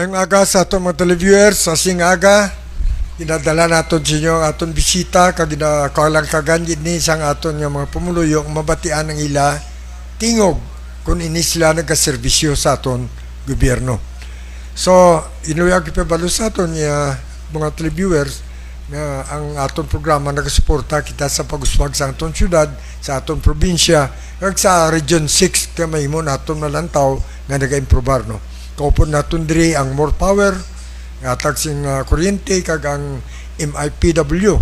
Ngayong aga sa atong mga televiewers, sa sing aga, ginadala naton sa inyo ang aton bisita, kalang kaganyid ni sang aton nga mga pumuluyo, mabatian ng ila, tingog, kung ini sila nagkaservisyo sa aton gobyerno. So, inuyag ipabalo sa aton mga televiewers, na ang aton programa nagasuporta kita sa pag-uswag sa aton syudad, sa aton probinsya, kag sa Region 6 kay mahimo naton nalantaw nga naga-improbar, no. Kaupon naton diri ang more power nga atag sing kuryente kag ang MIPW,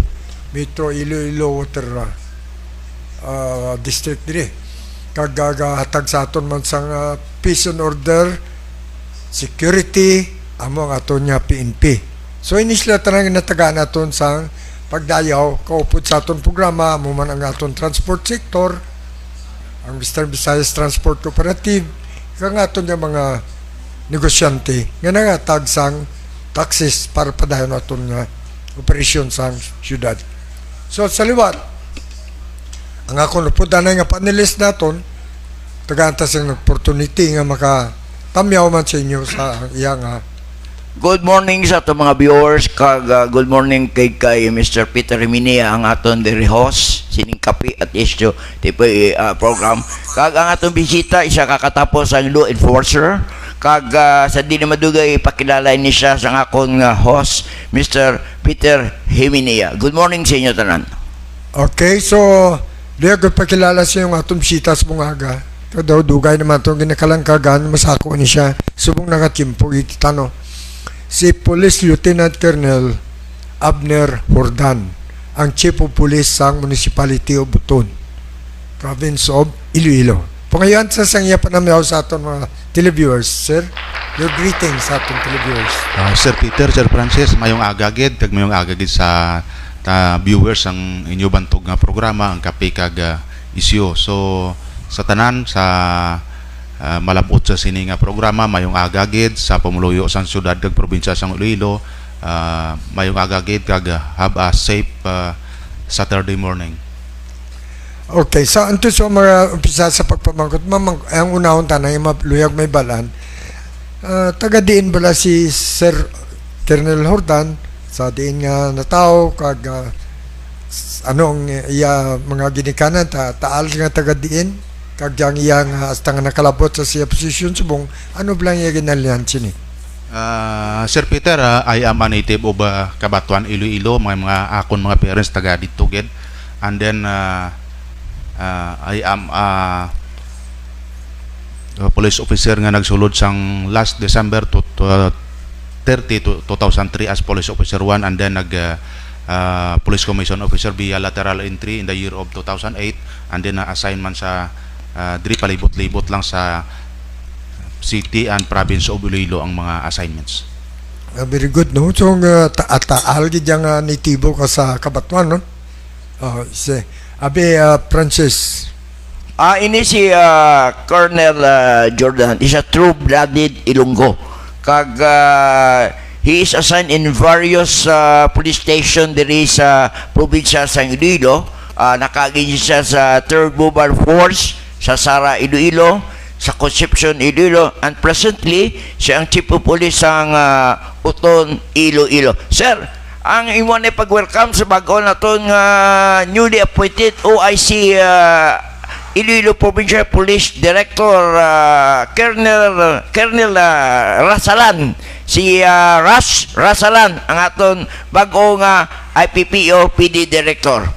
Metro Iloilo Water District diri, kag hatag sa aton man sang peace and order, security, amo ang aton nga PNP. So ini sila tanang natagaan naton sa pagdayaw kaupod sa aton programa, amo man ang aton transport sector, ang Western Visayas Transport Cooperative, kag aton nga mga negosyante nga nangatag sang taxes para padayon aton nga operasyon sa syudad. So sa liwat, ang ako napunta nga panelist naton, tagantas ang opportunity nga makatamyaw man sa inyo sa iyang Good morning sa ato mga viewers, kag good morning kay Mr. Peter Minia, ang aton diri host sining kapi at isyo tipo program. Kag ang aton bisita isa kakatapos ang law enforcer, kag sa di na madugay ipakilala ni siya sa akong host Mr. Peter Himinia. Good morning sa inyo tanan. Okay, so diya ko pakilala sa yung atong bisita sa bungaga. Daw dugay naman itong ginakalangkagan, masako ni siya subong nakatimpo itano. Si Police Lieutenant Colonel Abner Hordan, ang Chief of Police sa Municipality of Buton, Province of Iloilo. Pangayon sa sangya panamyaw sa aton mga televiewers, sir. Your greetings sa aton televiewers. Sir Peter, Sir Francis, mayong agagid, kag mayong agagid sa viewers ang inyo bantog nga programa, ang kape kag isyu. So sa tanan sa malabot sa sini nga programa, mayong agagid sa pamuluyo sang syudad kag probinsya sang Iloilo, mayong agagid kag have a safe Saturday morning. Okay, so anto sa mga umpisa sa pagpamangkot, ang unahon tanay luyag may balan, taga diin bala si Sir Colonel Hordan sa diin nga natao kag anong iya mga ginikanan taal nga taga diin kag yang iyang hasta nga nakalabot sa siya posisyon subong ano blang iya ginalian sini. Sir Peter, I am a native of Kabatuan, Iloilo, mga akon mga parents taga dito gid, and then I am a police officer nga nagsulod sang last December 30 to 2003 as police officer 1, and then police commission officer via lateral entry in the year of 2008, and then assignment sa diri palibot-libot lang sa city and province of Iloilo ang mga assignments. Very good, no? So taal gid yang nitibo ka sa Kabatuan, no? Si Francis. Ini si Colonel Jordan is a true-blooded Ilonggo. Kag he is assigned in various police station diri sa probinsya sa Iloilo. Nakagin siya sa 3rd Mobile Force sa Sara, Iloilo, sa Concepcion, Iloilo, and presently siya ang Chief of Police ng Uton, Iloilo. Sir, ang imo na pag-welcome sa bago na itong newly appointed OIC Iloilo Provincial Police Director Colonel Rasalan, si Rasalan, ang aton bagong IPPO PD Director.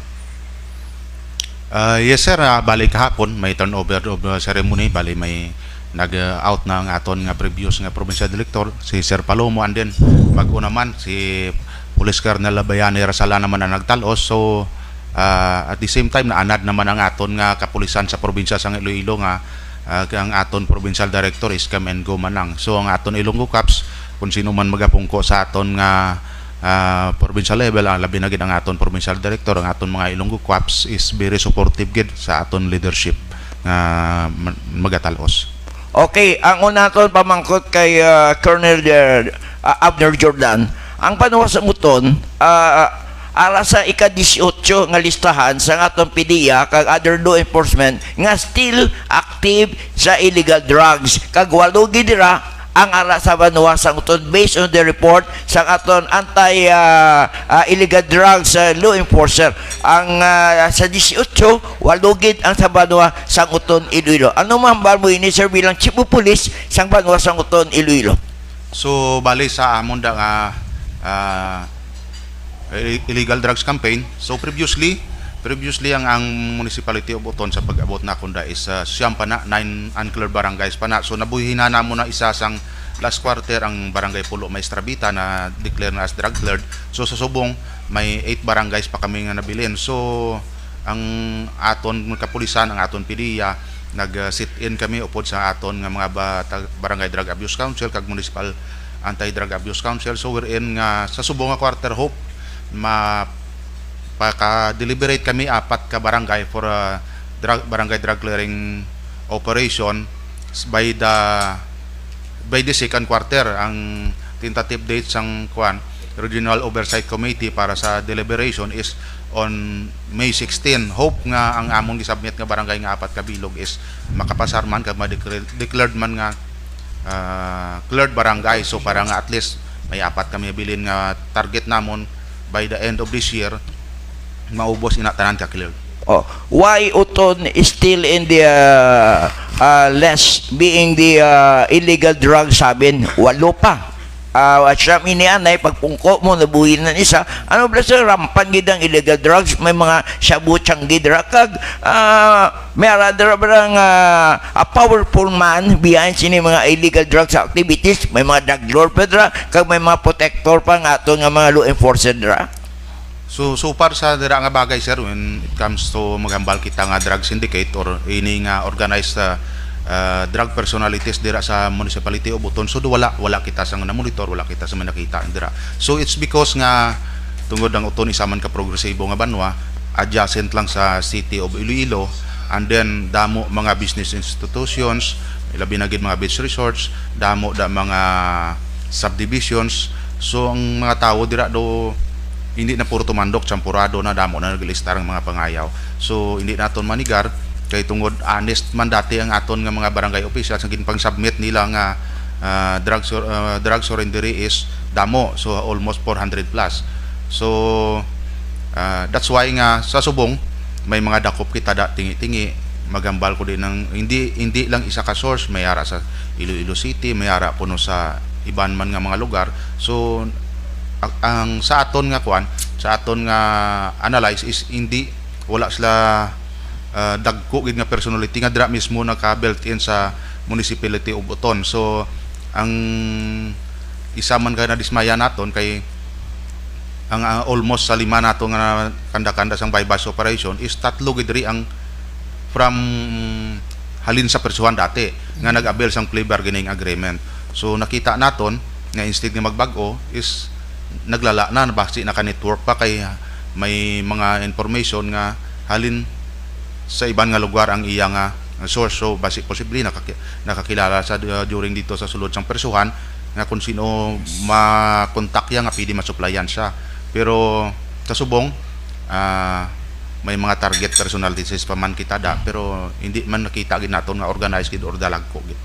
Yes sir, bali kahapon may turnover of ceremony, bali may nag-out na ang aton nga previous nga provincial director si Sir Palomo, and then bago naman si Police Colonel Bayani Rasalan naman ang nagtalos. So at the same time naanad naman ang aton nga kapulisan sa probinsya sa Iloilo nga ang aton provincial director is come and go manang. So ang aton Ilonggo Caps, kung sino man magapungko sa aton nga provincial level, ang labi na gid ang aton provincial director, ang aton mga Ilonggo Caps is very supportive gid sa aton leadership nga magatalos. Okay, ang una naton pamangkot kay Colonel Abner Jordan, ang panuwas sa muton ara sa ika-18 nga listahan sa aton PDEA kag other law enforcement nga still active sa illegal drugs, kag walo gid dira ang ara sa Banwa sang uton based on the report sang aton anti illegal drugs law enforcer. Ang sa 18 walugid ang sa Banwa sang uton Iloilo. Ano mahambal mo ini sir bilang chief of police sang Banwa sang uton Iloilo? So bali sa amon da nga illegal drugs campaign. So previously ang municipality of Buton sa pag-abot na kunda is siyam pa na 9 unclear barangays pa na. So nabuhin na mo na isa sang last quarter ang barangay Pulo Maestra Bita na declare na as drug cleared. So sa Subong may 8 barangays pa kami nga nabilin. So ang aton kapulisan, ang aton PDEA nag-sit-in kami upod sa aton nga mga barangay drug abuse council kag municipal anti-drug abuse council. So we're in nga sa Subong nga quarter hope paka-deliberate kami 4 ka barangay for a barangay drug clearing operation by the second quarter. Ang tentative date sang Regional Oversight Committee para sa deliberation is on May 16. Hope nga ang among gisubmit nga barangay nga 4 ka bilog is makapasar man kag ma-declared man nga cleared barangay. So para nga at least may 4 kami bilin nga target namon by the end of this year maubos ina tanan ka cleared. Oh, why uton is still in the less being the illegal drug sabin walo pa. Siya minianay pagpungko mo nabuhin na isa. Ano ba sa rampan gid ang illegal drugs, may mga shabu changi dra kag may rather barang a powerful man behind sini mga illegal drugs activities, may mga drug lord pedra kag may mga protector pa nga ato nga mga law enforcer dra. So far sa dira nga bagay sir, when it comes to maghambal kita nga drug syndicate or ini nga organized drug personalities dira sa municipality of Buton, so wala kita sa na monitor, wala kita sa nakita dira. So it's because nga tungod ang uton isa man ka progresibo nga Banwa adjacent lang sa city of Iloilo, and then damo mga business institutions, labi na gid mga beach resorts, damo mga subdivisions. So ang mga tao dira do hindi na puro tumandok, champurado na damo na naglistar ang mga pangayaw. So hindi naton manigar kay tungod honest man dati ang aton nga mga barangay officials ang ginpang-submit nila nga drug surrendery is damo, so almost 400 plus. So that's why nga sa Subong may mga dakop kita da tingi-tingi, magambal ko din ng hindi lang isa ka source, may ara sa Iloilo City, may ara puno sa iban man nga mga lugar. So ang sa aton nga sa aton nga analyze is hindi wala sila dagko gid nga personality nga dira mismo naka-built in sa municipality of Buton. So ang isa man ka na dismaya naton kay ang almost sa 5 nato nga kanda-kanda sang bypass operation is 3 gid diri ang from halin sa persuhan dati nga nag-avail sang plea bargaining agreement. So nakita naton nga instead nga magbag-o is naglala na basi naka-network pa kay may mga information nga halin sa iban nga lugar ang iya nga source. So basi posible nakakilala sa during dito sa sulod sang persuhan nga kung sino makontak ya nga pwede masuplayan siya. Pero sa Subong may mga target personalities pa man kita da, pero hindi man nakita gid naton nga organized gid or dalagko gid.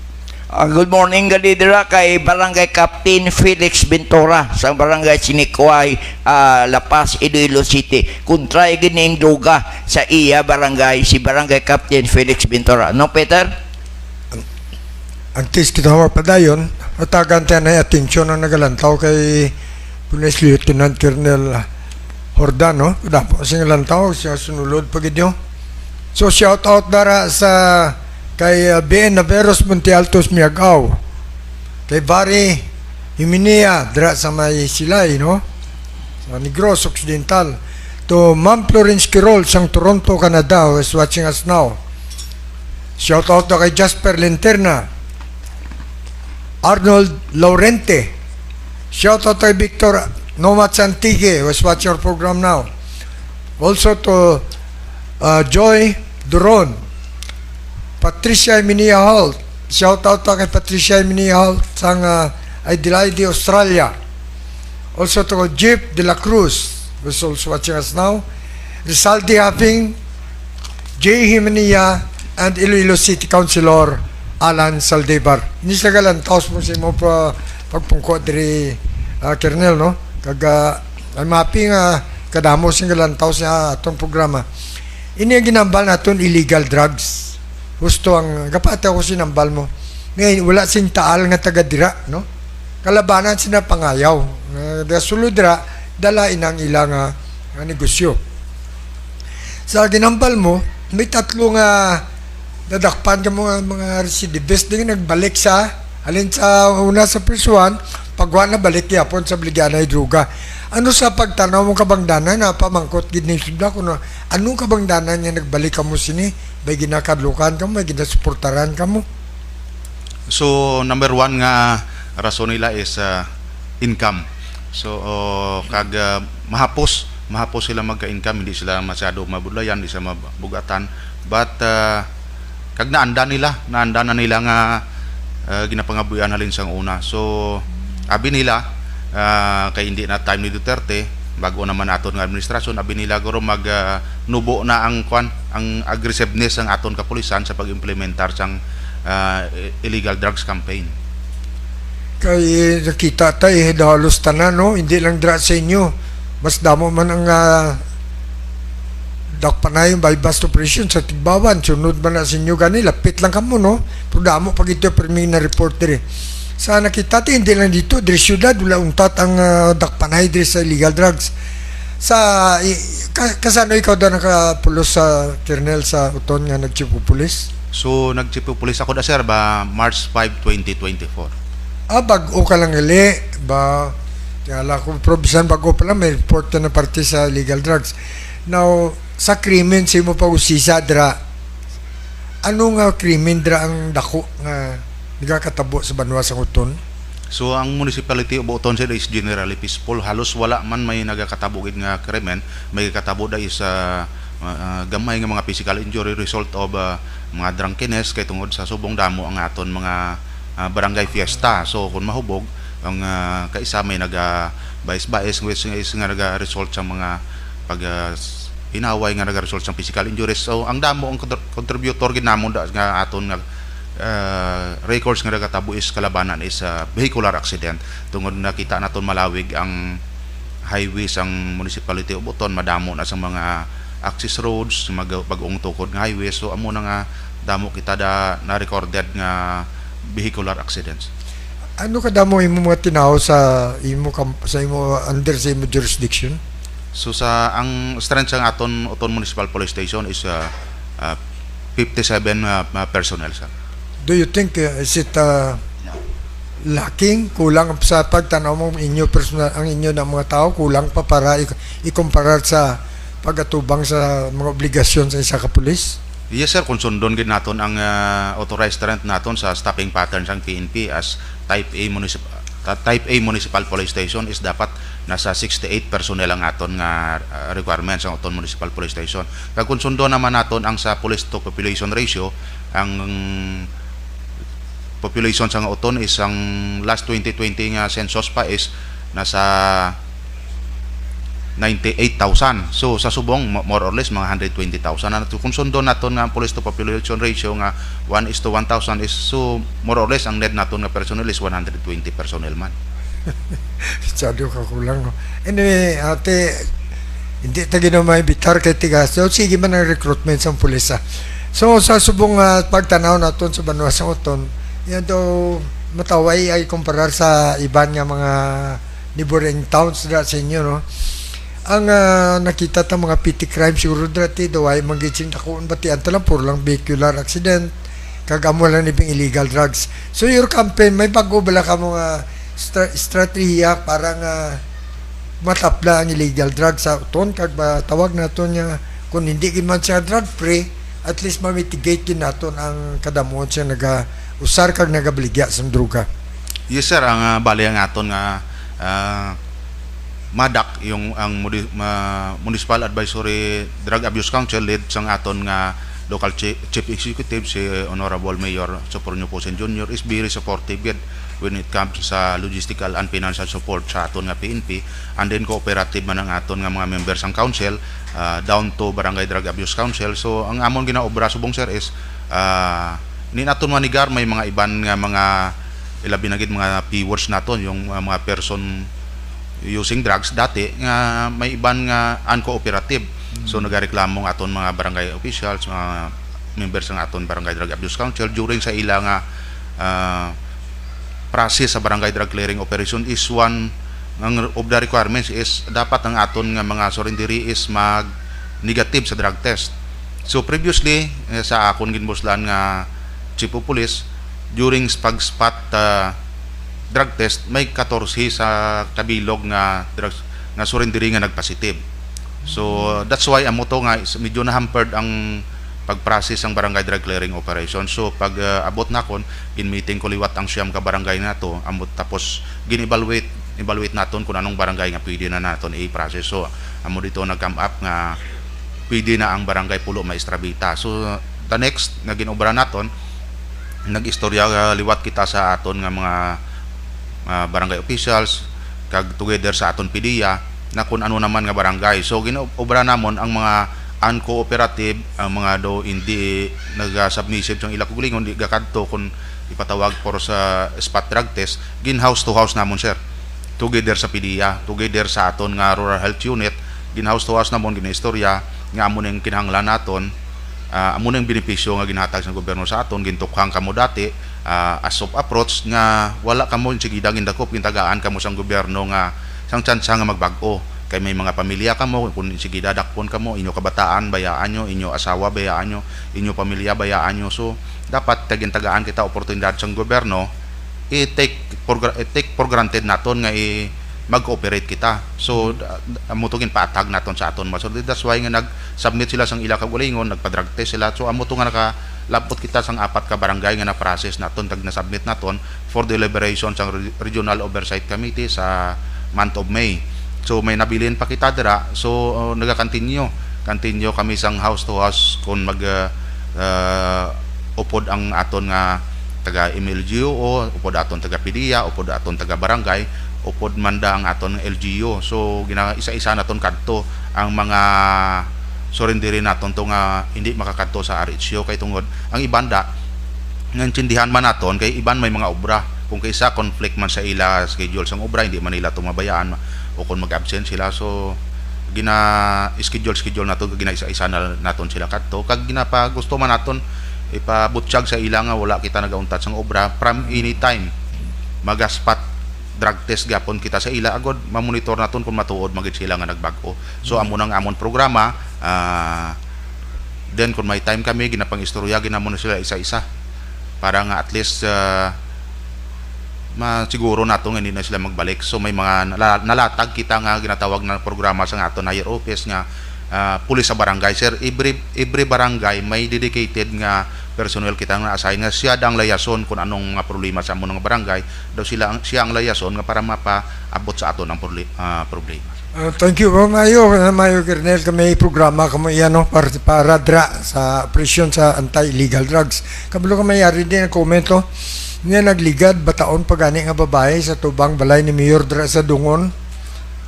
Good morning galidira kay Barangay Captain Felix Bintora sa Barangay Sinikuay, La Paz, Iloilo City. Kung try gining droga sa iya barangay, si Barangay Captain Felix Bintora. No, Peter? Ang tis kita padayon, matagan tayo na atensyon ang nagalantaw kay Police Lieutenant Colonel Hordano. Dapo sing lantaw siya sunulod pagid nyo. So shout out dara sa kay BN Naveros Monte Altos Miagaw, kay Barry Himinia dra sa may Silay, no, sa Negros Occidental, to Ma'am Florence Quirol sang Toronto, Canada, who is watching us now. Shout out to kay Jasper Linterna, Arnold Laurente. Shout out to kay Victor Nomat Santigue, who is watching our program now. Also to Joy Duron, Patricia Emilia Holt. Shout out to kay Patricia Emilia Holt sang Adelaide, Australia. Also to Jeep de la Cruz, who's also watching us now. Rizaldi Having, J. Jimenea, and Iloilo City Councilor Alan Saldivar. Hindi sila galantaos mo si mo pagpungko diri Kernel, no? Kaga ay mapi nga kadamo sing galantaos sa atong programa. Ini ang ginambal naton illegal drugs. Gusto ang gapate ako sinambal mo. Ngayon wala sing taal nga taga dira, no? Kalabanan sina pangayaw. Sulod dira dala inang ilang negosyo. Sa ginambal mo, may tatlo nga dadakpan ka mga recidivist din nagbalik sa alin sa una sa prisuan pagwa na balik yapon sa bligyan ay droga. Ano sa pagtanaw mo kabangdanan na pamangkot gid ni sudla kuno anong kabangdanan nga nagbalik ka mo sini may ginakadlukan ka mo may ginasuportaran ka mo. So number one nga rason nila is income. So kag mahapos sila magka-income, hindi sila masyado mabudlayan, hindi sila mabugatan, but kag naanda na nila nga ginapangabuyan halin sang una. So abi nila kay hindi na time ni Duterte bago naman aton nga administrasyon, abi nila guro mag nubo na ang aggressiveness ang aton kapulisan sa pag-implementar sang illegal drugs campaign. Kay nakita tayo halos tanan, no? Hindi lang dra sa inyo, mas damo man ang dakpanay yung bypass operation sa Tigbawan, sunod man na sa inyo gani, lapit lang kamo, no? Pero damo pag ito perming na report diri. Sa nakita tayo, hindi lang dito, diri syudad, wala untat ang dakpanay diri sa illegal drugs. Sa kasano ikaw daw nakapulos sa Kernel sa uton nga nagchipo pulis? So nagchipo pulis ako da sir ba March 5, 2024. Bago ka lang gali ba kaya ko probisan bago pa lang may report na parte sa illegal drugs. Now sa krimen si mo pa usisa dra ano nga krimen dra ang dako nga nagakatabo sa banwa sa uton? So ang municipality of Uton sir is generally peaceful, halos wala man may nagakatabo gid nga krimen, may katabo da is gamay nga mga physical injury result of mga drunkenness kay tungod sa subong damo ang aton mga barangay fiesta. So kung mahubog ang kaisa may naga-bais-bais nga naga-result sa mga pag inaway nga naga-result sa physical injuries. So ang damo ang contributor ginamon da nga aton nga records nga nagatabo is kalabanan is vehicular accident. Tungod nakita naton malawig ang highways ang municipality of Uton, madamo na sa mga access roads, bagong tukod nga highways. So amo na nga damo kita na recorded nga vehicular accidents. Ano kadamo imo mga tinaw sa imo under sa imo jurisdiction? So sa ang strength sa aton Uton Municipal Police Station is 57 personnel sir. Do you think is it lacking, kulang sa pagtanaw mo inyo personal ang inyo na mga tao, kulang pa para ikumparar sa pagatubang sa mga obligasyon sa isa ka pulis? Yes sir, kung sundon gid naton ang authorized strength naton sa stopping patterns ang PNP as Type A Municipal Police Station is dapat nasa 68 personnel ang aton nga requirements ang Uton Municipal Police Station. Kag kung sundon naman naton ang sa police to population ratio, ang population sa Uton is ang last 2020 nga census pa is nasa 98,000. So sa subong more or less mga 120,000 na kung sundo naton nga police to population ratio nga 1:1,000 is so more or less ang need naton nga personnel is 120 personnel man. Sado ka kulang, no? Anyway, ate, hindi tayo na may bitar kay tigas. So sige man ang recruitment sa pulisa. So sa subong pagtanaw naton sa banwa sa Uton, yan daw mataway ay kumparar sa iban nga mga neighboring towns da sa inyo, no? Ang nakita ta mga petty crime siguro dati daw ay manggitsing takuan batian ta lang puro lang vehicular accident kagamo lang nibing illegal drugs. So your campaign may bago bala ka mga strategiya para nga matapla ang illegal drugs sa Uton kag tawag naton nga kung hindi gid man siya drug free at least ma-mitigate din naton ang kadamuon siya naga-usar kag nagabaligya sa droga. Yes sir, ang bali ang aton nga MADAC yung ang Municipal Advisory Drug Abuse Council led sang aton nga local chief executive si Honorable Mayor Socorro Posen Jr. is very supportive when it comes sa logistical and financial support sa aton nga PNP, and then cooperative man ang aton nga mga members sang council down to Barangay Drug Abuse Council. So ang amon ginaobra subong sir is ni naton manigar may mga iban nga mga ilabi na gid mga keywords naton yung mga person using drugs dati nga may iban nga uncooperative. So nagareklamo ang aton mga barangay officials, mga members ng aton barangay drug abuse council during sa ila nga process sa barangay drug clearing operation is one ng of the requirements is dapat ang aton nga mga surrendery is mag negative sa drug test. So previously sa akon ginbuslan nga chief of police during pag-spot drug test may 14 sa kabilog nga drugs nga surrendery nga nagpositive. So that's why amo to nga medyo na hampered ang pag-process ang barangay drug clearing operation. So pag abot na kon in-meeting ko liwat ang siyam ka barangay nato amot tapos gin-evaluate naton kung anong barangay nga pwede na naton i-process. So amo dito nag-come up nga pwede na ang barangay Pulo Maestrabita. So the next nga ginobra naton nag-istorya liwat kita sa aton nga mga barangay officials kag together sa aton PDEA na kung ano naman nga barangay. So ginobra namon ang mga uncooperative, ang mga do hindi nag-submissive sa ila kugulingon di gakadto kung ipatawag for sa spot drug test gin house to house namon sir together sa PDEA, together sa aton nga rural health unit gin house to house namon ginistorya nga amo ning kinahanglan naton, amo ning benepisyo nga ginhatag sa gobyerno sa aton gintukhang kamo dati as of approach nga wala kamo sige dagin dakop gintagaan kamo sang gobyerno nga sang tsansa nga magbag-o kay may mga pamilya kamo kun sige dadakpon kamo inyo kabataan bayaan nyo, inyo asawa bayaan nyo, inyo pamilya bayaan nyo. So dapat tagintagaan kita oportunidad sang gobyerno i-take for granted naton nga mag-cooperate kita. So amo to paatag naton sa aton. So that's why nga nag-submit sila sang ila kagulingon, nagpa-drug test sila. So amo to nga nakalapot kita sang 4 ka barangay nga na-process naton tag na-submit naton for deliberation sang Regional Oversight Committee sa month of May. So may nabilin pa kita dira. So naga-continue kami sang house to house kung mag upod ang aton nga taga MLGO, upod aton taga PDEA, upod aton taga barangay, upod manda ang aton LGU. So isa-isa naton kadto ang mga surrendery naton to nga hindi makakadto sa RHO kay tungod ang ibanda nga intindihan man naton kay iban may mga obra kung kaysa conflict man sa ila schedule sang obra hindi man nila tumabayaan o kung mag-absent sila. So schedule naton gina isa-isa na naton sila kadto kag ginapa gusto man naton ipabutsyag sa ila nga wala kita nagauntat sang obra from anytime magaspat drug test gapon kita sa ila agod mamonitor naton kung matuod magid sila nga nagbag-o. So amo nang amon programa then kung may time kami ginapang istorya ginamon sila isa-isa para nga at least masiguro nato nga hindi na sila magbalik. So may mga nalatag kita nga ginatawag na programa sa aton higher office nga pulis sa barangay sir. Every barangay may dedicated nga personnel kita nga assign nga siya dang layason kung anong problema sa among barangay daw siya ang layason nga para mapaabot sa aton ang problema. Thank you Mayo Kernel kami programa kamo iyan no para dra sa presyon sa anti-illegal drugs. Kabalo ka mayari din ang komento nga nagligad bataon pagani nga babae sa tubang balay ni Mayor dra sa Dungon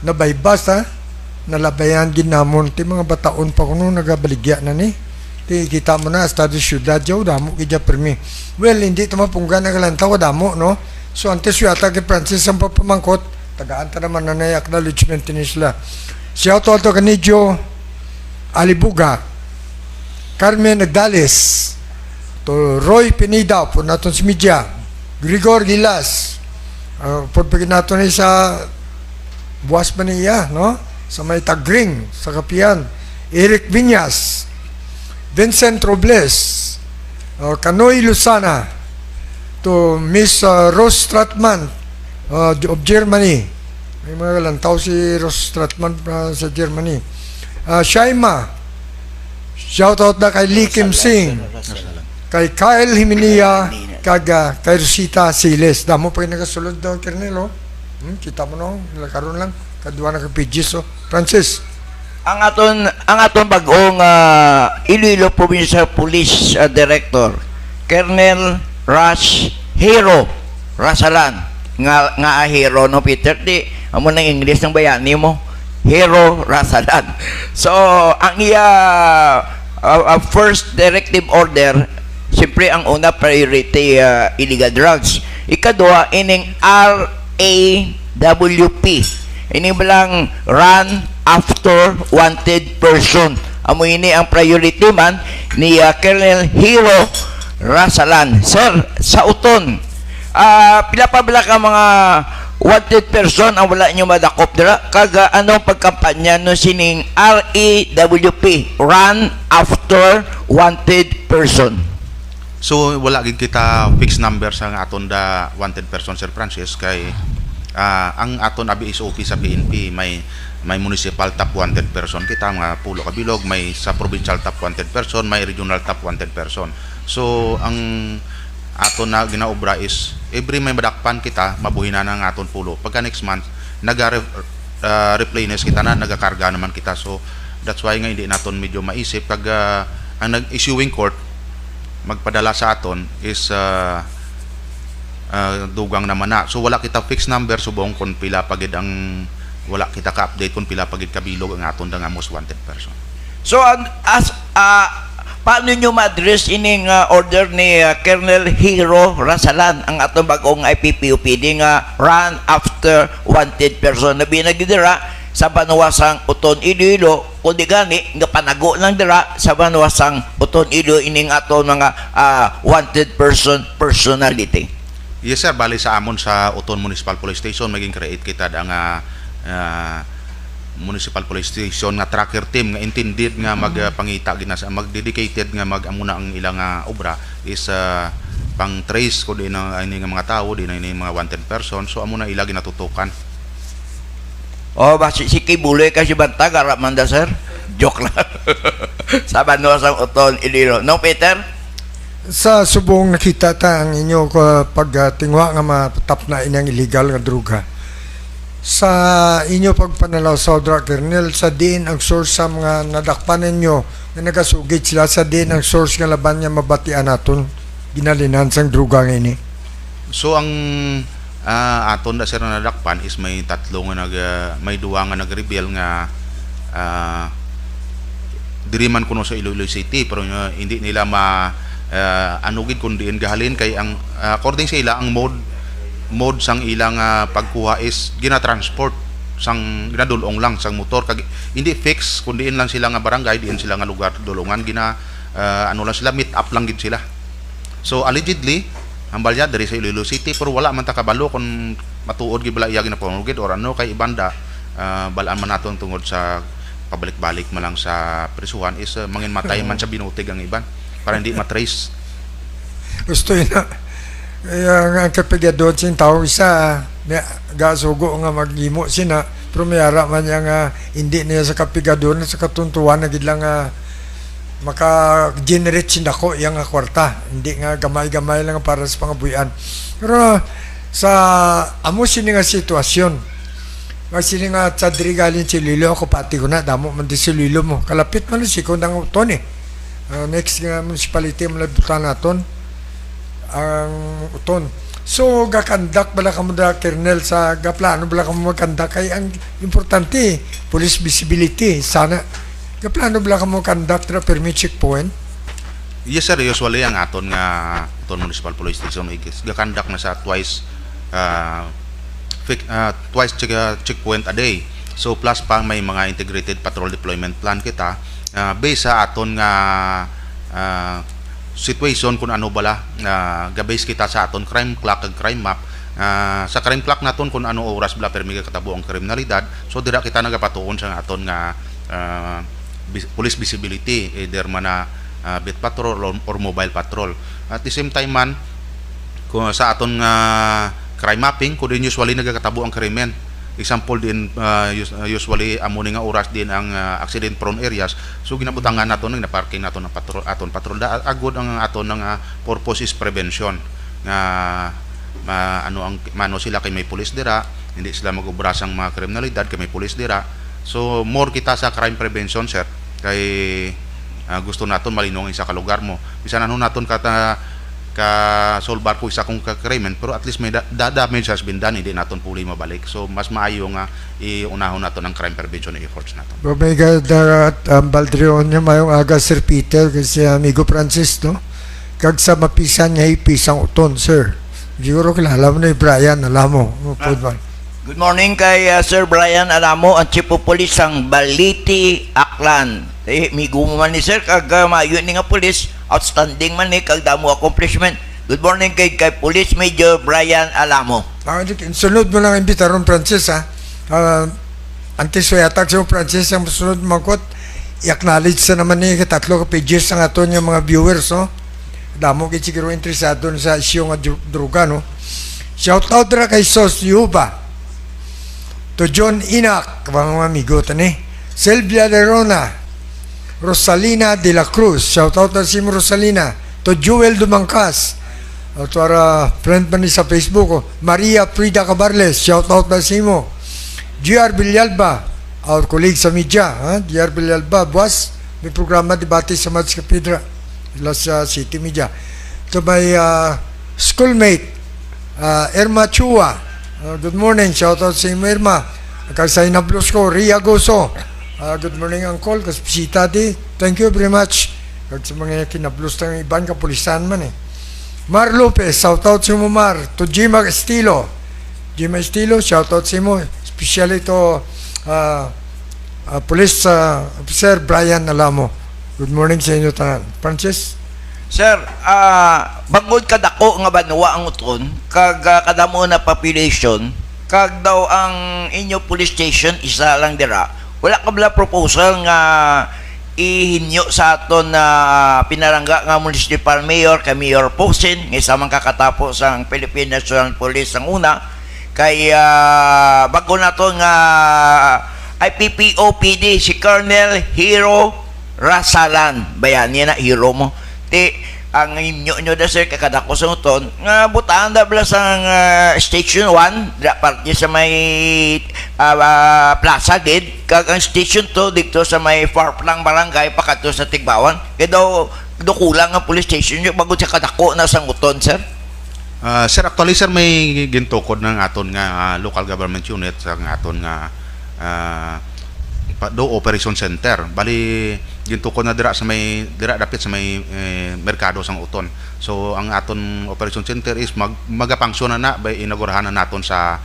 na baybas nalabayan ginamon ti mga bataon pa kuno nagabaligya na ni ti kita mo na estado syudad jaw damo kidya permi. Well hindi ta mapunggan na kalantaw damo no. So antes yata kay Francis ang papamangkot tagaan ta naman na acknowledgement ni sila. Shout out to kanidyo Alibuga, Carmen Nagdales, to Roy Pinida po naton si media, Grigor Gilas, pagpagin naton sa buwas pa niya, no? Sa may Tagring, sa Kapian, Eric Viñas, Vincent Robles, Kanoy Lusana, to Miss Rose Stratman of Germany. May mga lantaw si Rose Stratman sa Germany. Shaima, shout out na kay Lee Kim Sing, kay Kyle Himinia, kay Rosita Siles. Damo pa yung nakasulod daw, Kernel, kita mo no, karon lang, kadwa na kapidjis, Francis. Ang aton bag-ong Iloilo Provincial Police Director, Colonel Rush Hero Rasalan, nga hero no Peter di amo nang English ng bayani mo Hero Rasalan. So ang iya first directive order Siyempre, ang una, priority illegal drugs. Ikaduha, ining RAWP. Ini bilang run after wanted person. Amo ini ang priority man ni Colonel Hero Rasalan. Sir, sa uton, pila pa bala ka mga wanted person ang wala nyo madakop dira? Kaga anong pagkampanya no sining RAWP, run after wanted person? So wala gid kita fixed number sa aton da wanted person, Sir Francis, kay ang aton abi SOP sa PNP may municipal top wanted person kita mga pulo ka bilog, may sa provincial top wanted person, may regional top wanted person. So ang aton na ginaobra is every may madakpan kita mabuhina na ng aton pulo. Pagka next month replenish kita na, nagakarga naman kita. So that's why nga hindi naton medyo maisip pag ang nag-issuing court magpadala sa aton is dugang naman na. So wala kita fixed number subong kung pila pagid ang wala kita ka-update kung pila pagid kabilog ang aton nga most wanted person. So paano nyo ma-address ining order ni Colonel Hero Rasalan ang atong bagong IPPOPD nga run after wanted person na binagdira sa banwasang Uton Iloilo, kundi gani nga panago lang dira sa banwasang Uton Iloilo ining aton mga wanted person personality. Yes sir, bali sa amon sa Uton Municipal Police Station maging create kita da nga Municipal Police Station nga tracker team nga intended nga magpangita ginasa mag-dedicated nga mag-amuna ang ilang obra is pang trace ko din ini nga mga tao din ini mga wanted person. So amuna ila ginatutukan. Oh, basi si Kibuloy kasi banta garap manda sir. Joke lang. Sa banwasang Uton Iloilo. No Peter? Sa subong nakita ta ang inyo pagtingwa nga matap na inyang illegal nga druga. Sa inyo pagpanalaw sa Odra Kernel, sa din ang source sa mga nadakpan ninyo na nagasugid sila, sa din ang source nga laban niya mabatian naton ginalinan sang druga nga ini. So ang aton na sir na nadakpan is may tatlo nga may duwa nga nag-reveal nga diri man kuno sa Iloilo City pero hindi nila anugid kundi gahalin kay ang according sa ila ang mode sang ilang pagkuha is gina-transport sang ginadulong lang sang motor kag hindi fix kundi lang sila nga barangay diin sila nga lugar dulungan ano lang sila meet up lang gid sila. So allegedly ang balya diri sa Iloilo City pero wala man ta kabalo kung matuod gid bala iya ginapanugid or ano kay ibanda balaan man naton tungod sa pabalik-balik man lang sa prisuhan is mangin matay man sa binutig ang iban para hindi matrace. Gusto na ang kapigadon sin tao isa gasugo nga maghimo sina pero mayara man niya nga hindi niya sa kapigadon sa katuntuan na gid lang maka-generate sinako yang kwarta hindi nga gamay-gamay lang para sa pangabuyan. Pero sa amo sini nga sitwasyon sini nga sa diri galing si Lilo ako pati ko na damo man di si Lilo mo kalapit man si ko nang uton next nga municipality mo labutan naton ang Uton. So gakandak bala kamo da Kernel sa gaplano bala kamo magkandak kay ang importante police visibility sana gaplano bala kamo kandak tra permit checkpoint. Yes sir, usually ang aton nga Uton Municipal Police Station gakandak na sa twice checkpoint a day. So plus pa may mga integrated patrol deployment plan kita based sa aton nga situation kung ano bala gabase kita sa aton crime clock ag crime map sa crime clock naton kung ano oras bala permi katabo ang kriminalidad. So dira kita nagapatuon sa aton nga police visibility either man beat patrol or mobile patrol. At the same time man kung sa aton nga crime mapping kung din usually nagakatabo ang krimen. Example din usually amuni nga oras din ang accident prone areas. So ginabutangan naton na parking naton ng aton patrol da agud ang aton ng purpose is prevention nga mano sila kay may pulis dira hindi sila mag-obra sang mga kriminalidad kay may pulis dira. So more kita sa crime prevention sir kay gusto naton malinong sa kalugar mo bisan ano naton solbar po isa kong krimen pero at least may damage has been done hindi naton puli mabalik. So mas maayo nga iunahon naton ang crime prevention efforts naton. Omega darat Baldrion niya mayong aga Sir Peter kasi amigo Francis no kag sa mapisan niya ipisang uton, sir. Siguro kilala mo na yung Brian, alam mo. Good morning kay Sir Brian Alamo, ang Chief of Police ng Baliti, Aklan. Migo mo man ni Sir, kag mayo ni nga police, outstanding man ni, kag damo accomplishment. Good morning kay Police Major Brian Alamo. Sunod mo lang imbitaron, Francis, ha? Antisuyatag sa Francis, ang sunod mangkot, i-acknowledge sa naman ni tatlo ka pages ang ato yung mga viewers, no? Damo kay siguro interesado sa isyu nga droga, no? Shout out ra kay Sos Yuba, to John Inak, mga amigo tani, Sylvia Lerona, Rosalina de la Cruz, shout out na si Rosalina, to Joel Dumangkas, to ara friend pa ni sa Facebook, Maria Frida Cabarles, shout out na si mo, GR Villalba, our colleague sa media, GR Villalba, buwas, may programa debate sa Mads Kapidra, sa City Media. To my schoolmate, Irma Chua, good morning, shout out sa inyo, Irma. Kasay na blues ko, Ria Goso, good morning, Uncle, kaspisita di, thank you very much. Kag sa mga kinablos ng ibang kapulisan man Mar Lopez, shout out sa mo, Mar. To Jima Estilo, shout out sa mo, especially to Police Officer Brian Alamo. Good morning sa inyo tanan. Francis? Sir, bangod kadako nga banwa ang uton, kag kadamo na population, kag daw ang inyo police station isa lang dira. Wala ka bala proposal nga ihinyo sa aton na pinarangga nga municipal mayor kay Mayor Posin, nga isa man kakatapos ang Philippine National Police ang una, kay bago na to nga IPPO-PD si Colonel Hero Rasalan, bayan niya na hero mo. Ang inyo da sir kakadako sa uton nga butaan da bala sang station 1 da parte sa may plaza gid, kag ang station 2 dito sa may Farplang barangay pakato sa Tigbawan. Kaya daw kulang ang police station yung bago sa kadako na sang uton, sir. Sir, actually sir may gintukod ng aton nga local government unit sa aton nga do operation center. Bali gintukod na dira sa may dira dapit sa may merkado sang uton. So ang aton operation center is magapangsyon na by inaugurahan na naton sa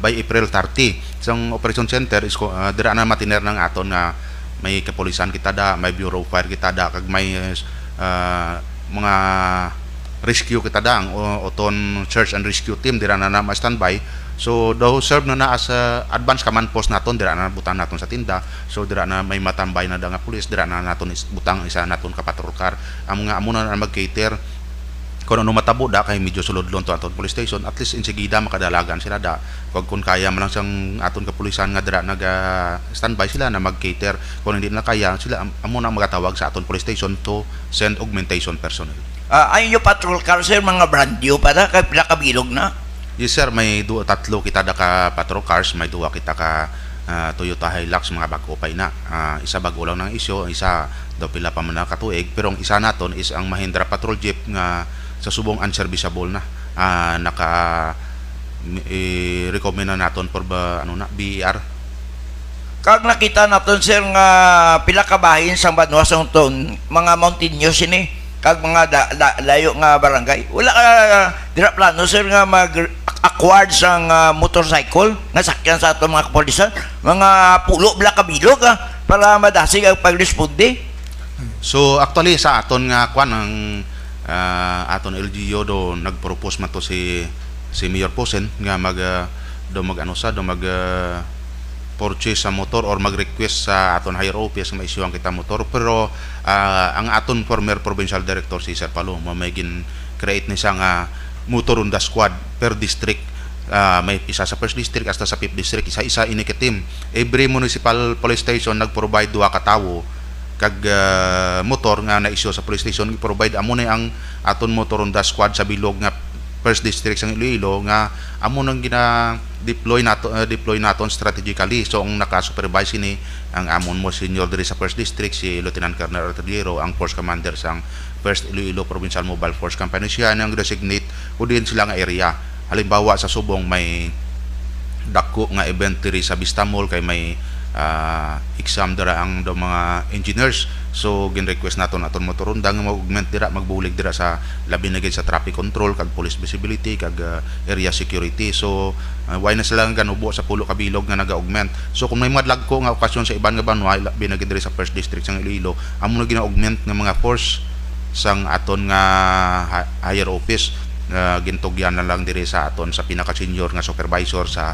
by April 30. So ang operation center is dira na matiner ng aton nga may kapulisan kita da, may bureau of fire kita da, kag may mga rescue kita da, ang uton search and rescue team dira na ma-standby. So daw serve na as advance command post naton dira na butang naton sa tinda. So dira na may matambay na da nga pulis, dira na naton butang isa naton ka patrol car. Ang mga amo na mag-cater kung ano matabo da kay medyo sulodlon to aton police station, at least insigida makadalagan sila da. Kung kaya man lang sang aton kapulisan nga dira naga standby sila na mag-cater, kung hindi na kaya sila amo na magatawag sa aton police station to send augmentation personnel. Ayun yung patrol car, sir, mga brand new pa na, kay pila kabilog na. Yes sir, may tatlo kita da ka patrol cars, may duwa kita ka Toyota Hilux, mga bago pa na. Isa bago lang ng isyo, isa daw pila pa man katuig, pero ang isa naton is ang Mahindra Patrol Jeep nga sa subong unserviceable na. Recommend na naton for BER. Kag nakita naton sir nga pila ka bahin sa Banwa sa uton, mga mountainous ini, kag mga layo nga barangay. Wala ka dira plano sir nga mag-acquired sang motorcycle nga sakyan sa aton mga kapulisan, mga pulo bla kabilog para madasig ang pagresponde. So actually sa aton nga kwan ang aton LGU do nagpropose man to si Mayor Posen nga mag purchase sa motor or mag-request sa aton higher office nga ma-issuean kita motor, pero ang aton former provincial director si Sir Palo may create ni siya nga motor on the squad per district. May isa sa first district hasta sa 5th district, isa iniketim. Every municipal police station nag-provide duha ka tawo kag motor nga na-issue sa police station, i-provide amo na ang aton motor on the squad sa bilog nga first district sa Iloilo nga amo nang deploy naton strategically. So ang naka-supervise ni ang amon mo senior diri sa first district si Lieutenant Colonel Artillero, ang force commander sang first Iloilo Provincial Mobile Force Company. Siya ang designate o din sila nga area. Halimbawa sa Subong may dako nga event diri sa Vista Mall, kay may exam dira ang do mga engineers. So gin-request naton motoron dang mag-augment dira, magbulig dira sa labi na gid sa traffic control kag police visibility kag area security. So why na sila ganubo sa pulo ka bilog nga naga-augment. So kung may madlag ko nga okasyon sa iban nga banwa labi na gid diri sa first district sang Iloilo, amo na gina-augment nga mga force sang aton nga higher office. Gintugyan na lang diri sa aton sa pinaka senior nga supervisor sa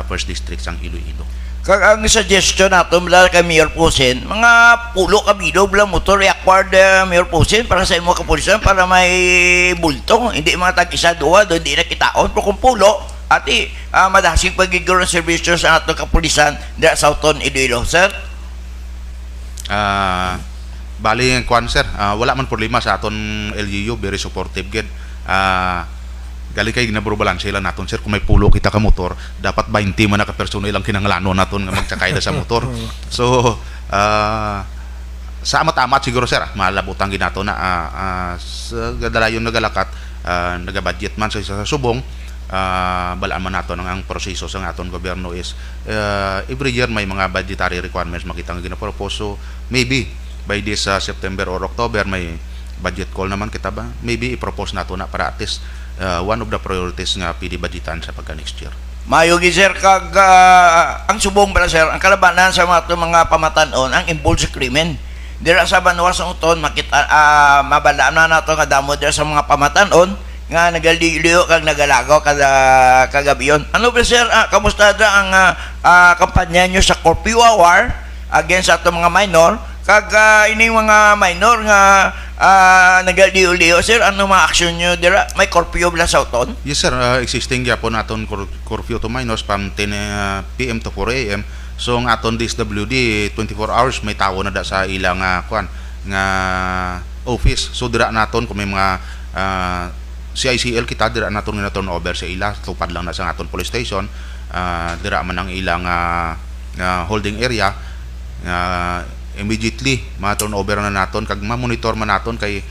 first district sang Iloilo. Kag ang suggestion nato mula kay Mayor Pusin, mga pulo ka bilog lang motor i-acquired Mayor Pusin para sa imo kapulisan para may bulto, hindi mga tag-isa duwa do hindi na kitaon pero kung pulo ati madasig pagiguro ng serbisyo sa ato kapulisan diha sa Southern Iloilo, sir. Bali ang kwan sir, wala man problema sa aton LGU, very supportive gid. Gali kay ginaburubalan sila naton sir, kung may pulo kita ka motor dapat 20 man ka persona ilang kinahanglanon naton nga magsakay sa motor. So sa amat-amat siguro sir, malabutang ginato na sa gadalayon nagalakat, naga-budget man sa subong, balaan man nato ang proseso sa aton gobyerno is every year may mga budgetary requirements makita nga ginapropose. So maybe by this September or October may budget call naman kita ba, maybe i-propose nato na para at least one of the priorities nga pwede budgetan sa pagka next year. Mayo gi sir kag ang subong pala sir, ang kalabanan sa mga pamatanon ang impulse krimen. Dira sa banwa sa uton makita mabalaan na nato nga damo dira sa mga pamatanon nga nagaliliyo kag nagalagaw kada kagabiyon. Ano ba sir, kamusta ang kampanya nyo sa curfew hour against ato mga minor kag ining mga minor nga nagaliw-liw sir, ano mga action nyo dira? May curfew ba sa uton? Yes sir, existing gyapon naton curfew to minors from 10 PM to 4 AM. So ang aton DSWD 24 hours may tawo na da sa ilang kwan nga office. So dira naton kung may mga CICL kita dira naton nga turn over sa ila, tupad lang na sa aton police station. Dira man ang ilang holding area, immediately ma-turn over na naton kag ma-monitor man naton kay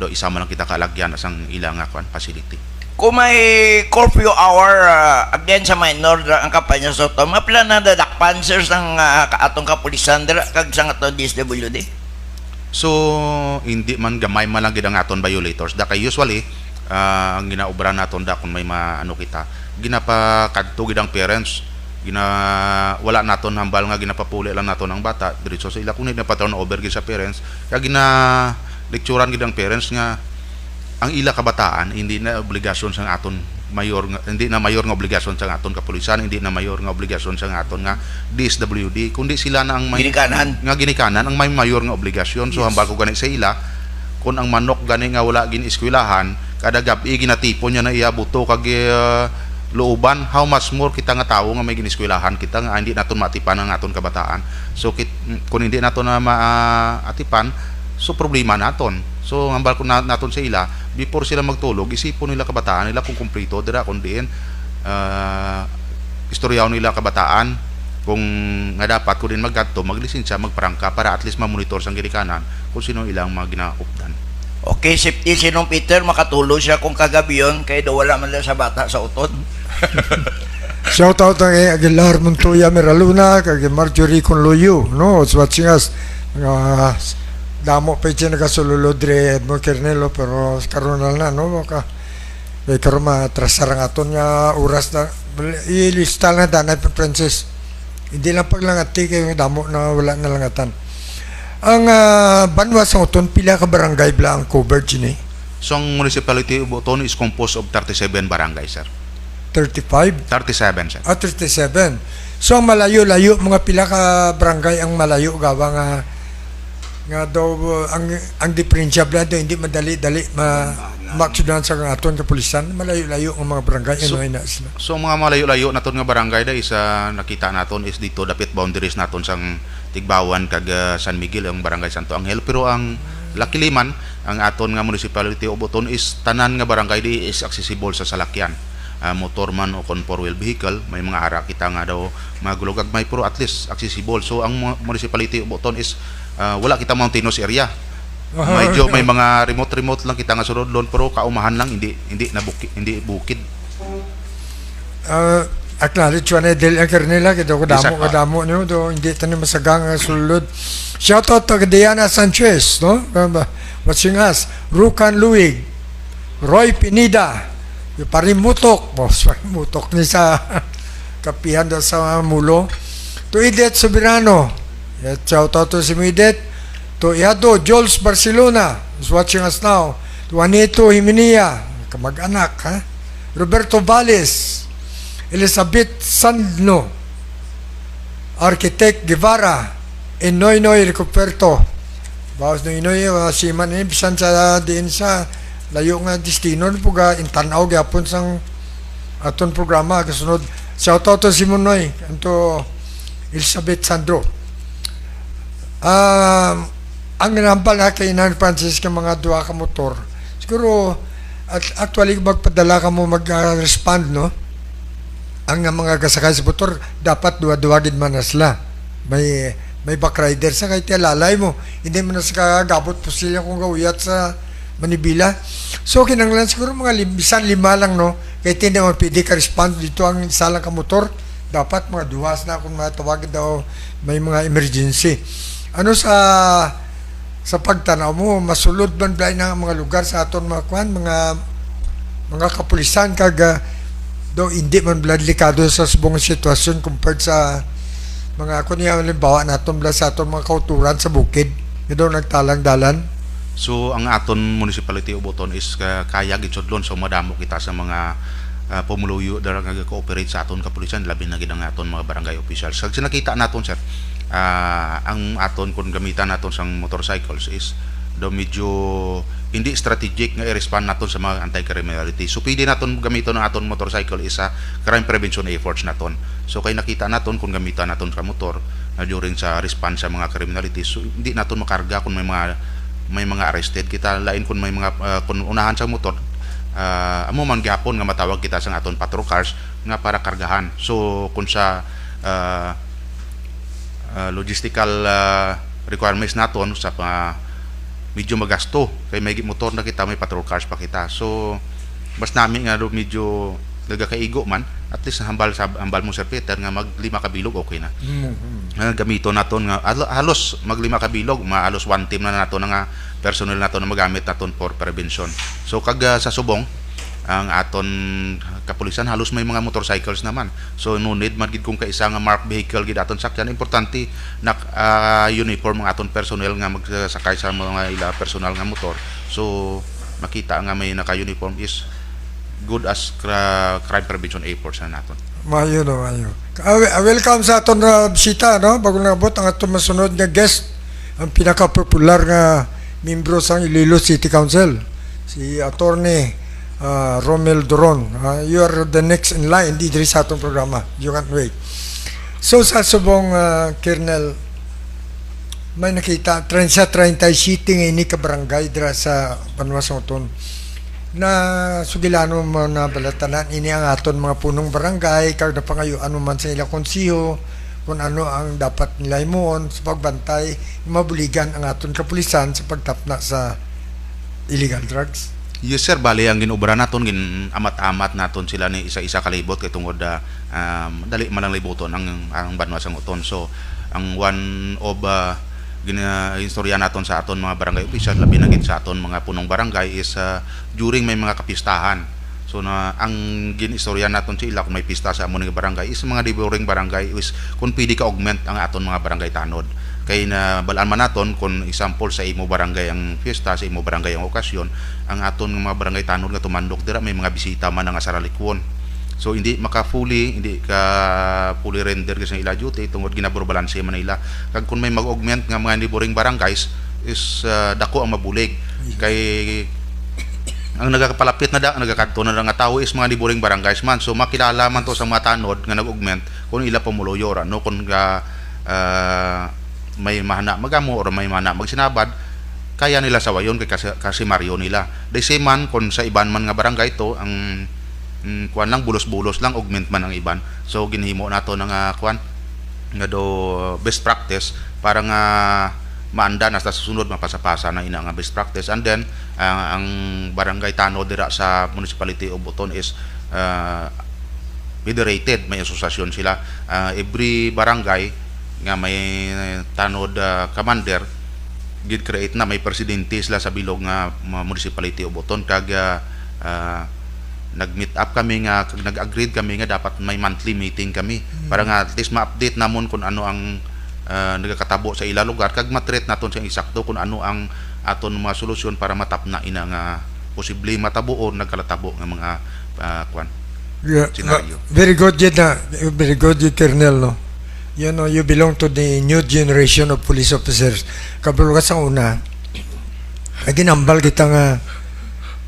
do isa man lang kita kalagyan asang ilang kwan facility. Kung may curfew hour again sa minor ang kampanya sa ito, mapila na dadakpan sir ng atong kapulisan dira kag sa atong DSWD? So hindi man gamay man lang gid ang aton violators da kay usually ang ginaobra naton da kung may maano kita ginapakadto gid ang parents, wala naton hambal nga ginapapuli lang naton ang bata diretso sa ila kung nagpa-turn over gid sa parents kaya lecturean gid ang parents nga ang ila kabataan hindi na obligasyon sa aton mayor nga, hindi na mayor nga obligasyon sa aton kapulisan, hindi na mayor nga obligasyon sa aton nga DSWD, kundi sila na ang may ginikanan ang may mayor nga obligasyon. So hambal ko gani sa ila kung ang manok gani nga wala gin eskwelahan kada gabi ginatipon niya na iabuto kag looban, how much more kita nga tawo nga may giniskwelahan kita nga hindi naton matipan ang aton kabataan. So kung hindi naton na maatipan, so problema naton. So hambal ko naton sa ila before sila magtulog isipon nila kabataan nila kung kumpleto dira kung diin istoryaw nila kabataan kung nga dapat ko din maggadto maglisensya magprangka para at least ma-monitor sang ginikanan kung sino ilang mga ginaupdan. Okay, safety sinong Peter makatulog siya kung kagabi yun kaya daw wala man lang sa bata sa uton. Shout out kay Aguilar Montoya Meraluna, kay Marjorie Conloyo, no? It's watching us. Damo pa siya nagasululod re Edmond Kernelo, pero karon na, no? Baka may karon matrasar ang aton nga oras na ilista na danay pa Francis. Hindi lang paglangati kayo damo na wala na langatan. Ang banwa sa uton, pila ka barangay bla ang covered ni? So ang municipality of Uton is composed of 37 barangay sir. 35? 37 sir. 37. So ang malayo-layo, mga pila ka barangay ang malayo gawa nga daw ang diferensya bla daw hindi madali-dali maaksudan sa aton kapulisan, malayo-layo ang mga barangay. So mga malayo-layo naton nga barangay da isa nakita naton is dito dapit boundaries naton sang Tigbawan kag San Miguel ang barangay Santo Angel, pero ang luckily man ang aton nga municipality of Uton is tanan nga barangay di is accessible sa salakyan, motor man o kon four wheel vehicle, may mga ara kita nga daw magulog may pero at least accessible. So ang municipality of Uton is wala kita mountainous area, medyo may mga remote lang kita nga sulod lon pero kaumahan lang hindi bukid. acknowledge one del nila kito ko Isa damo pa. kadamo niyo do hindi tayo masagang sulod. Shout out to Diana Sanchez, no? Watching us. Rukan Luig, Roy Pinida, yung Parimutok, boss, Parimutok ni sa kapihan daw sa mulo. To Edith Soberano, shout out to si Edith. To Iado, Jules Barcelona, is watching us now. To Juanito Jimenia, kamag-anak, ha? Roberto Valles, Elizabeth Sandno, Architect Guevara, and Noynoy Ricoperto. Bawas Noynoy, si man bisan sa diin sa layo nga destino po ga intanaw gyapon sang aton programa kasunod. Shout out to Simon Noy anto Elizabeth Sandro. Ang nampal na kay Nan Francis ka mga duha ka motor. Siguro actually magpadala ka mo mag-respond, no? Ang mga kasakay sa motor dapat duwa-duwa gid man na sila. May back rider sa kay lalay mo. Hindi mo na sa kagabot po sila kung gawiyat sa Manibila. So kinanglan siguro mga bisan lima lang, no? Kay hindi naman pwede ka respond dito ang isa lang ka motor. Dapat mga duwas na kung matawag daw may mga emergency. Ano sa pagtanaw mo, masulod man ba na mga lugar sa aton mga kwan, mga kapulisan kag do hindi man blood likado sa subong sitwasyon compared sa mga kunya halimbawa naton bla sa aton mga kauturan sa bukid do nagtalang dalan. So ang aton municipality of Boton is kaya gitsudlon so madamo kita sa mga pumuluyo dara nga cooperate sa aton kapulisan labi na gid ang aton mga barangay officials. Kag sinakita naton sir, ang aton kung gamitan naton sang motorcycles is do medyo hindi strategic nga i-respond naton sa mga anti-criminality. So pwede naton gamiton ang aton motorcycle is sa crime prevention efforts naton. So kay nakita naton kung gamitan naton sa motor during sa response sa mga criminality, so hindi naton makarga kung may mga arrested kita lain kung may mga kung unahan sa motor amo man gyapon nga matawag kita sa aton patrol cars nga para kargahan. So kung sa logistical requirements naton sa medyo magasto kay may motor na kita may patrol cars pa kita. So mas namin nga medyo nagakaigo man at least hambal mo Sir Peter nga mag 5 ka bilog okay na. Gamito naton nga halos mag 5 ka bilog halos one team na naton nga personnel naton na magamit naton for prevention. So kag sa subong ang aton kapulisan halos may mga motorcycles naman. So no need man gid kung kaisa nga marked vehicle gid aton sakyan. Importante na uniform ang aton personnel nga magsakay sa mga ila personal nga motor. So makita nga may naka-uniform is good as crime prevention efforts na naton. Mayo no, mayo. Welcome sa aton bisita, no? Bago nabot ang aton masunod nga guest, ang pinaka-popular nga membro sa Iloilo City Council, si Attorney Romel Doron. You are the next in line dito sa atong programa. You can't wait. So sa subong Colonel, may nakita 30 sitting ini ka barangay dira sa Panuasang Uton na sugilano mo na balatanan ini ang aton mga punong barangay kag napangayuan man sa ila konsiho kung ano ang dapat nila imuon sa pagbantay mabuligan ang aton kapulisan sa pagtapna sa illegal drugs. Yes sir, bali ang ginobra naton gin amat-amat naton sila ni isa-isa kalibot kay tungod dali man lang liboton ang Banwasang Uton. So ang one of gina-istorya naton sa aton mga barangay official labi na gid sa aton mga punong barangay is during may mga kapistahan. So na ang gin-istorya naton sa ila kung may pista sa among barangay is mga neighboring barangay is kung pwede ka augment ang aton mga barangay tanod. Kay na balaan man naton kung example sa imo barangay ang fiesta, sa imo barangay ang okasyon, ang aton mga barangay tanod nga tumandok dira may mga bisita man nga saralikwon. So hindi hindi ka fully render kasi ila duty tungod ginaburo balanse man nila. Kag kung may mag-augment nga mga neighboring barangays is dako ang mabulig. Kay ang nagakapalapit na nagakadto na nga tawo is mga neighboring barangays man. So makilala man to sa mga tanod nga nag-augment kung ila pamuluyo ra no kung may mahana magamo or may mahana magsinabad kaya nila sawayon kay kasi Mario nila. The same man kung sa iban man nga barangay to ang kuan lang bulos-bulos lang augment man ang iban. So ginhimo nato nga kuan nga do best practice para nga maanda na sa susunod mapasapasa na ina nga best practice. And then ang barangay tanod dira sa municipality of Boton is federated, may asosasyon sila. Every barangay nga may tanod commander, gid create na may presidente sila sa bilog nga municipality of Boton. Kag nag-meet up kami nga, nag-agreed kami nga dapat may monthly meeting kami para nga at least ma-update namon kung ano ang nagakatabo sa ila lugar, kag matreat naton sa eksakto kung ano ang aton mga solusyon para matapna ina nga posible matabo o nagkalatabo nga mga scenario. Very good yun very good yun, Colonel, no? You know, you belong to the new generation of police officers. Kabalo ka sa una, ginambal kita nga,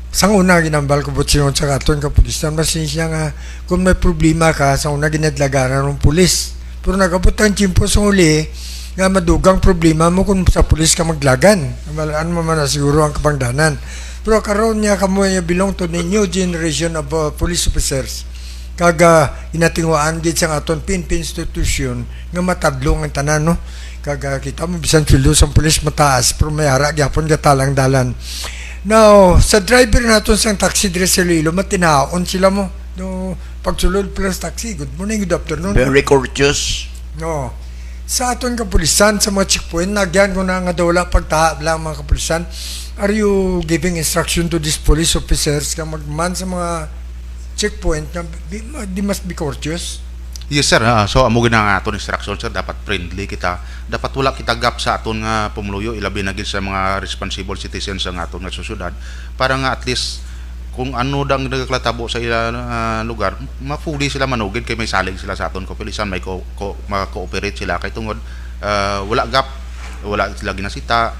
sa una ginambal ko po siya sa katon kapulisan, masinsya nga, kung may problema ka, sa una ginadlagaran ng pulis. Pero nagabot ang tiyempo sa uli, nga madugang problema mo kung sa pulis ka maglagan. Ano man na siguro ang kapangdanan. Pero karon niya kamo yung belong to the new generation of police officers. Kaga inatingwaan gid sa aton PNP institution nga matadlong ang tanan, no? Kaga kita mo bisan sweldo sa pulis mataas pero may ara gyapon gatalang dalan. Now, sa driver naton sang taxi dire sa Iloilo, matinaon sila mo. No, pagsulod plus taxi, good morning, good afternoon. Very courteous. No. Sa aton kapulisan, sa mga checkpoint, nagyan ko na nga dawla pagtaha lang mga kapulisan, are you giving instruction to these police officers ka magman sa mga checkpoint na di must be courteous? Yes sir, so amo gid nga aton instruction sir, dapat friendly kita, dapat wala kita gap sa aton nga pumuluyo, ilabi na gid sa mga responsible citizens sa aton nga susyudad, para nga at least kung ano dang nagkatabo sa ila lugar, mafuli sila manugid kay may salig sila sa aton kapulisan, may ma-cooperate sila kay tungod wala gap, wala sila ginasita,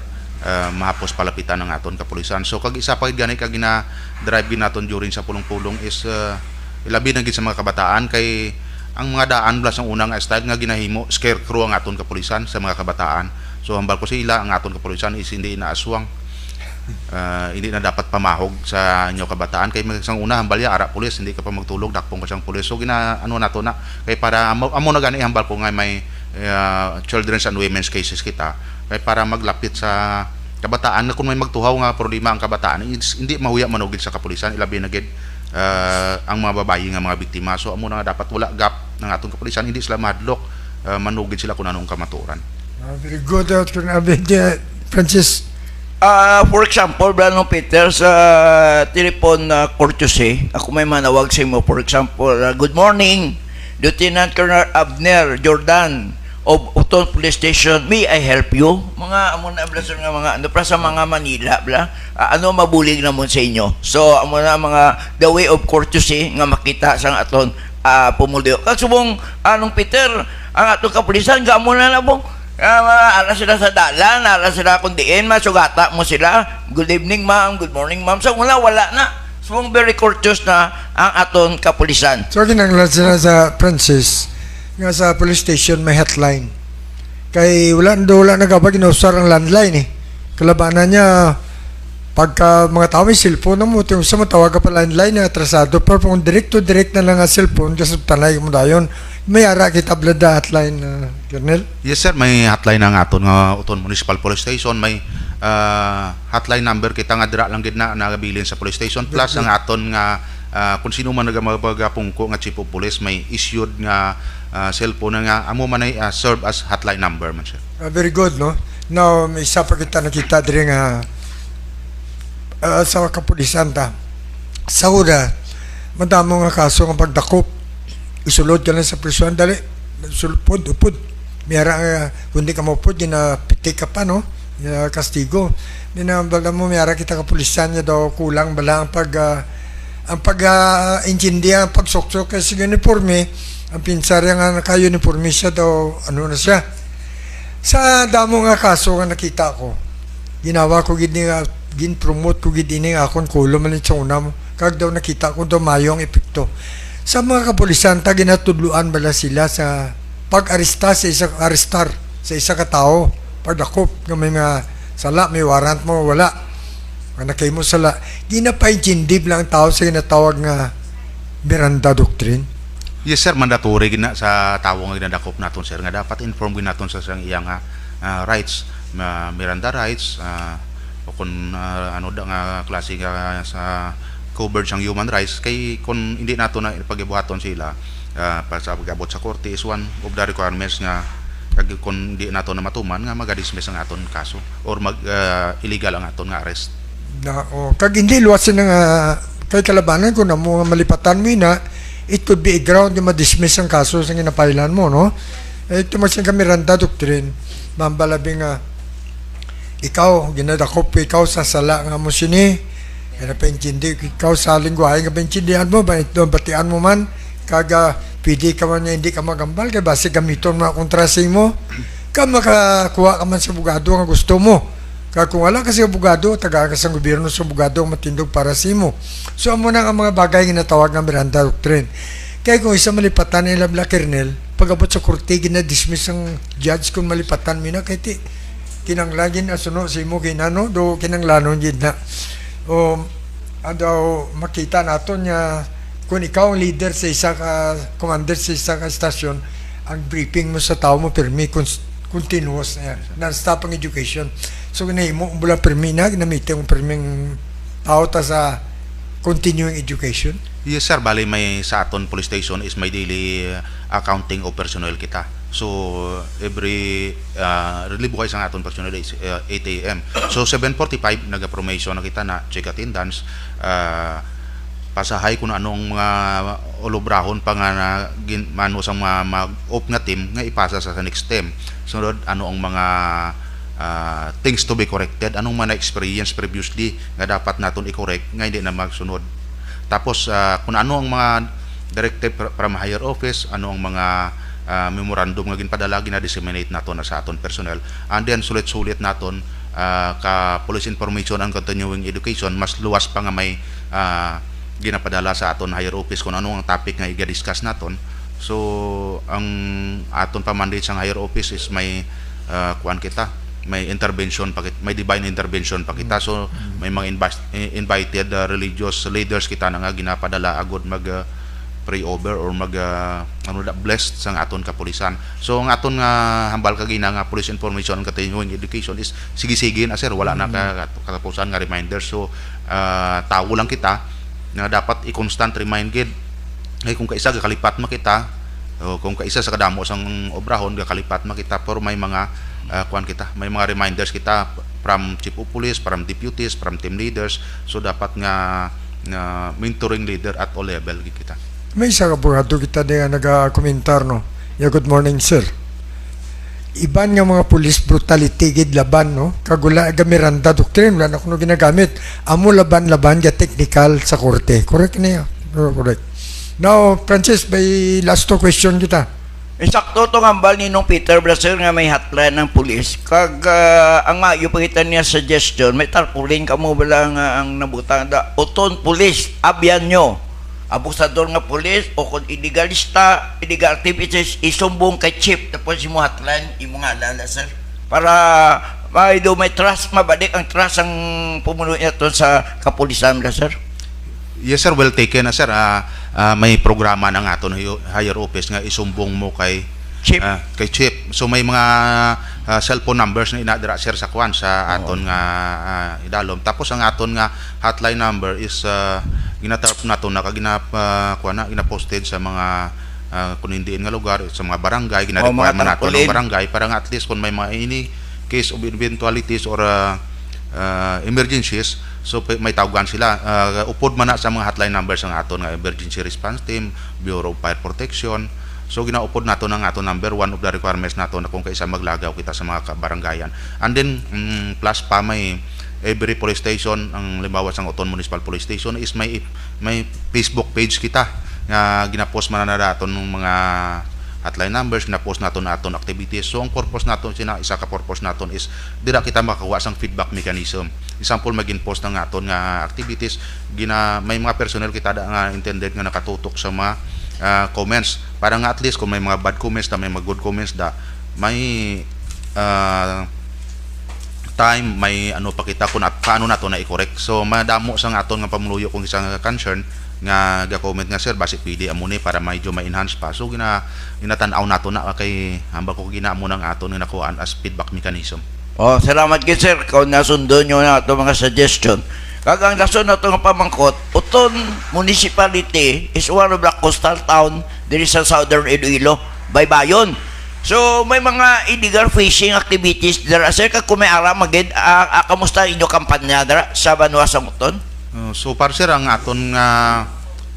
mahapos palapitan ng aton kapulisan. So kag isa pa gid gani kag gina-drive naton during sa pulong-pulong is ilabi na gid sa mga kabataan, kay ang mga daan blas ang unang style nga ginahimo scarecrow ang aton kapulisan sa mga kabataan. So hambal ko sila ang aton kapulisan is hindi inaaswang, hindi na dapat pamahog sa inyo kabataan, kay sang una hambal ya ara pulis, hindi ka pa magtulog dakpong ka sang pulis. So ano nato na kay para amo na gani hambal ko nga may children's and women's cases kita, kay para maglapit sa kabataan na kung may magtuhaw nga problema ang kabataan, hindi mahuya manugid sa kapulisan, ilabi na gid ang mga babayi nga mga biktima. So amo na nga dapat wala gap ng atong kapulisan, hindi sila madlok, manugid sila kung anong kamaturan. Very good, Francis. For example, Brano Peter, sa telepon courtesy, ako may manawag sa mo. For example, good morning, Lieutenant Colonel Abner Jordan of Uton Police Station. May I help you? Mga amo na bla nga mga ano pra sa mga Manila bla. Ano mabulig namon sa inyo. So amo na mga the way of courtesy nga makita sang aton pumulyo. Kasubong anong Peter, ang atong kapulisan gamo na labong ala sila sa dalan, ala sila kundiin, masugata mo sila. Good evening ma'am, good morning ma'am. So wala na. So very courteous na ang aton kapulisan. So kinanglan sila sa Francis nga sa police station may hotline. Kay wala nagabag inausar ang landline eh. Kalabanan niya pagka mga tao may cellphone na mo, sa mo tawag ka pa landline na atrasado, pero kung direct to direct na lang ang cellphone kasi tanay mo dayon, may ara kita blada hotline, Colonel? Yes sir, may hotline ang aton nga Uton Municipal Police Station, may hotline number kita nga dira lang gid na nagabilin sa police station, plus ang aton nga kung sino man nagamagapungko nga chief of police may issued nga cellphone nga amo man ay serve as hotline number man sir. Very good, no? Now may isa pa kita nakita diri nga sa kapulisan ta. Sa una, madamo nga kaso nga pagdakop. Isulod ka lang sa prison, dali. Sulpod, upod. Mayara kung di ka maupod, ginapitik ka pa, no? Kastigo. Dinabala mo, mayara kita kapulisan niya daw kulang bala ang pag-intindihan, ang pagsoksok kasi uniforme, ang pinsarya nga naka-uniforme siya daw, ano na siya. Sa damo nga kaso nga nakita ko, ginawa ko gini nga, gin-promote ko gini nga akong kulo man sa unam, kag daw nakita ko daw mayong epekto. Sa mga kapulisan, ginatudluan bala sila sa pag-arista sa isa arestar sa isa ka tao, pagdakop nga may nga sala, may warrant mo, wala. Nakay mo sala. Ginapaintindib lang tao sa ginatawag nga Miranda Doctrine. Yes sir, mandatory gina sa tawo nga ginadakop naton sir, nga dapat inform gid naton sa iyang rights, Miranda rights, o kung ano da nga klase nga sa covered sang human rights, kay kung hindi nato na pagibuhaton sila, para sa pag-abot sa korte is one of the requirements nga kag kung di nato na matuman nga maga-dismiss ang aton kaso or illegal ang aton nga arrest. Kag hindi luwasin nga kay kalabanan ko na mo nga malipatan mo na, it could be a ground na ma-dismiss ang kaso sa ginapailan mo, no? Ito masin kami Miranda doctrine, mambalabing nga ikaw ginadakop ikaw sa sala nga mo sini, kaya paintindi ikaw sa lingwahe nga paintindihan mo ba ito batian mo man kaga pwede ka man hindi ka magambal kay base gamiton mo kontra sa imo ka makakuha ka man sa abogado nga gusto mo. Kaya kung wala kasi abogado, taga ka sa gobyerno sa abogado ang matindog para sa imo. So, amo na ang mga bagay nga natawag ng Miranda Doctrine. Kaya kung isa malipatan nila Bla Kernel, pag-abot sa korte, gina-dismiss ang judge kung malipatan mo na, kaya kinanglagin asuno sa imo kinano, do kinanglanon yun na. O, daw makita nato niya, kung ikaw ang leader sa isa ka, commander sa isa ka stasyon, ang briefing mo sa tao mo, permi, continuous na yan, non-stop ang education. So, mo mula permi na, ginamitin mo perming tao ta sa continuing education? Yes sir, bali may sa aton police station is may daily accounting of personnel kita. So every relieve kayo sa aton personnel is 8 a.m. So 7:45 naga-formation na kita na check attendance, pasahay kung anong mga olobrahon pa nga na mano sa mga mag-off nga team nga ipasa sa next team. Sunod ano ang mga things to be corrected, anong mga na-experience previously nga dapat naton i-correct nga hindi na magsunod. Tapos kung ano ang mga directive from higher office, ano ang mga memorandum nga ginpadala gina-disseminate naton sa aton personnel, and then sulit-sulit naton ka police information and continuing education, mas luwas pa nga may ginapadala sa aton higher office kung ano ang topic nga i-discuss naton. So ang aton pa mandate sa higher office is may kuan kita, may intervention pa kita, may divine intervention pa kita. So may mga invited religious leaders kita na nga ginapadala agud mag pray over or mag blessed sang aton kapulisan. So ang aton nga hambal kagina nga police information and continuing education is sige-sige na sir, wala na katapusan nga reminder. So tawo lang kita na dapat i-constant remind gid ay kung kaisa gakalipat makita o kung kaisa sa kadamo sang obrahon gakalipat makita, pero may mga kuan kita, may mga reminders kita from chief of police, from deputies, from team leaders. So dapat nga mentoring leader at all level kita. May isa ka abogado kita na nag-komentar, no? Yeah, good morning, sir. Iban nga mga police brutality gid laban, no? Kagula ga Miranda Doctrine wala na kuno ginagamit. Amo laban-laban ga technical sa korte. Correct niya. Correct. Now, Francis, may last two question kita. Insakto to ngambal ni nung Peter Blaser nga may hotline ng pulis. Kag ang maayo pagitan niya suggestion, may tarpaulin ka mo bala nga ang nabutang da uton pulis, abyan nyo. Abusador nga pulis o kung illegalista, illegal activities, isumbong kay chief tapos imo hotline, imo nga alala sir. Para may trust, mabalik ang trust ang pumuno niya to sa kapulisan nila sir. Yes sir, well taken na sir. May programa ng aton higher office nga isumbong mo kay chief. Kay chief. So may mga cellphone numbers na inadira sir sa kwan sa aton nga idalom. Tapos ang aton nga hotline number is ginatarap naton na gina-posted sa mga kung hindi nga lugar, sa mga barangay, gina-require man naton ng barangay para nga at least kung may mga ini case of eventualities or emergencies, so may tawagan sila. Upod man na sa mga hotline numbers ng aton nga emergency response team, Bureau of Fire Protection. So ginaupod nato ng aton number, one of the requirements nato na kung kaisa maglagaw kita sa mga barangayan. And then plus pa may every police station, ang limbawa sa Oton Municipal Police Station is may Facebook page kita nga ginapost man na daton ng mga hotline numbers, ginapost naton aton activities. So ang purpose naton, isa ka purpose naton is dira kita makakuha sang feedback mechanism. Example, magin-post ng aton nga activities, may mga personnel kita nga intended nga nakatutok sa mga comments para nga at least kung may mga bad comments da, may mga good comments da, may time, may ano pa kita kung paano nato na i-correct. So madamo sang aton nga pamuluyo kung isang concern nga ga-comment nga sir, basi pwede amuni para medyo ma-enhance pa. So ginatan-aw nato na kay hambal ko ginaamo ng aton nga nakuhaan as feedback mechanism. Oh, salamat gid sir kung nasundo nyo na ito mga suggestion. Kagang lason na ito nga pamangkot, Uton Municipality is one of the coastal town diri sa Southern Iloilo, baybayon. So may mga illegal fishing activities dira sir, kag kung may ara magid kamusta inyo kampanya dira sa Banwa Sanguton? So para sir ang aton nga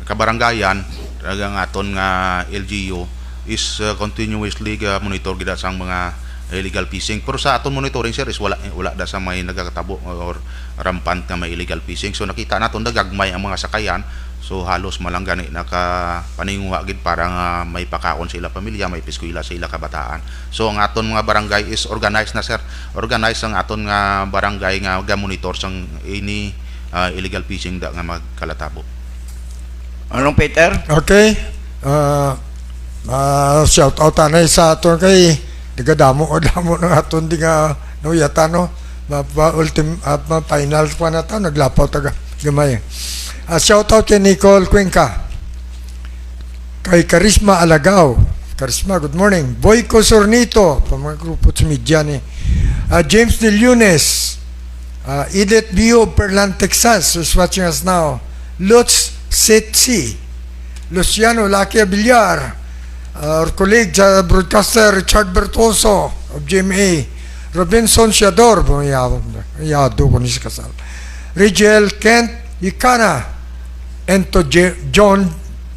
kabarangayan, ang aton nga LGU is continuously monitor gid sa mga illegal fishing. Pero sa aton monitoring sir is wala da sa may nagakatabo or rampant nga may illegal fishing. So nakita naton dagagmay ang mga sakayan. So halos malang gani nakapaninguha gid para nga may pakaon sa ila pamilya, may piskwela sa ila kabataan. So ang aton mga barangay is organized na sir. Organized ang aton nga barangay nga ga-monitor sang any illegal fishing da nga magkalatabo. Anong Peter? Okay. Shout out anay sa aton kay digadamo o damo ng aton di nga nuyata no. Final pa na ta naglapaw taga gamay. Shout out kay Nicole Cuenca. Kay Karisma Alagaw. Karisma, good morning. Boyco Sornito, pa mga grupo sa media ni. James De Lunes. Edith Bio, Perlan, Texas, who's watching us now. Lutz Setsi. Luciano Lakia Villar. Our colleague, broadcaster Richard Bertoso of GMA. Robinson Siador, yado ko ni si Kasal. Rigel Kent Ikana. And to John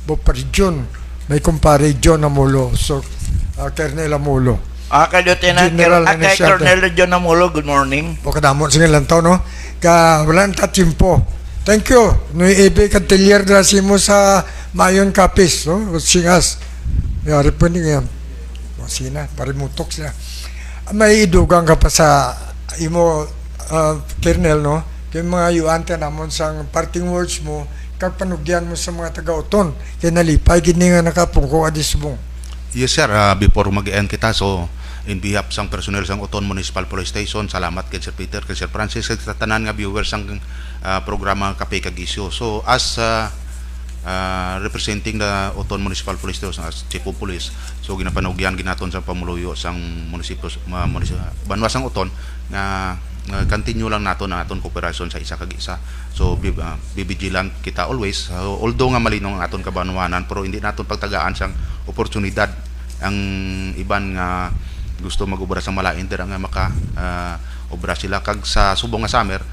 Boparjon, may kumpare John Amulo, so Colonel Amulo. Kay Lieutenant kay Colonel John Amulo, good morning. O kadamot sa lantaw no, ka walang tatimpo. Thank you. No ebe katelier drasi mo sa Mayon Kapis, no? Singas. Yari po niya. Masina, parimutok siya. May idugang ka pa sa imo Colonel no, kay mga yuante namon sang parting words mo. Kag panugyan mo sa mga taga-uton kay nalipay gid nga nakapungko adisbong. Yes sir, before mag-end kita, so in behalf sang personnel sang Uton Municipal Police Station, salamat kay Sir Peter, kay Sir Francis, sa tanan nga viewers sang programa Kape Kag Isyu. So as representing the Uton Municipal Police Station as Chief of Police, so ginapanugyan ginaton sa pamuluyo sang munisipyo Banwa sang Uton nga continue lang naton ang aton kooperasyon sa isa kag isa. So be vigilant kita always. Although nga malinaw ang aton kabanwanan, pero hindi naton pagtagaan sang oportunidad ang iban nga gusto mag-obra sa malain dira nga maka obra sila kag sa subong nga summer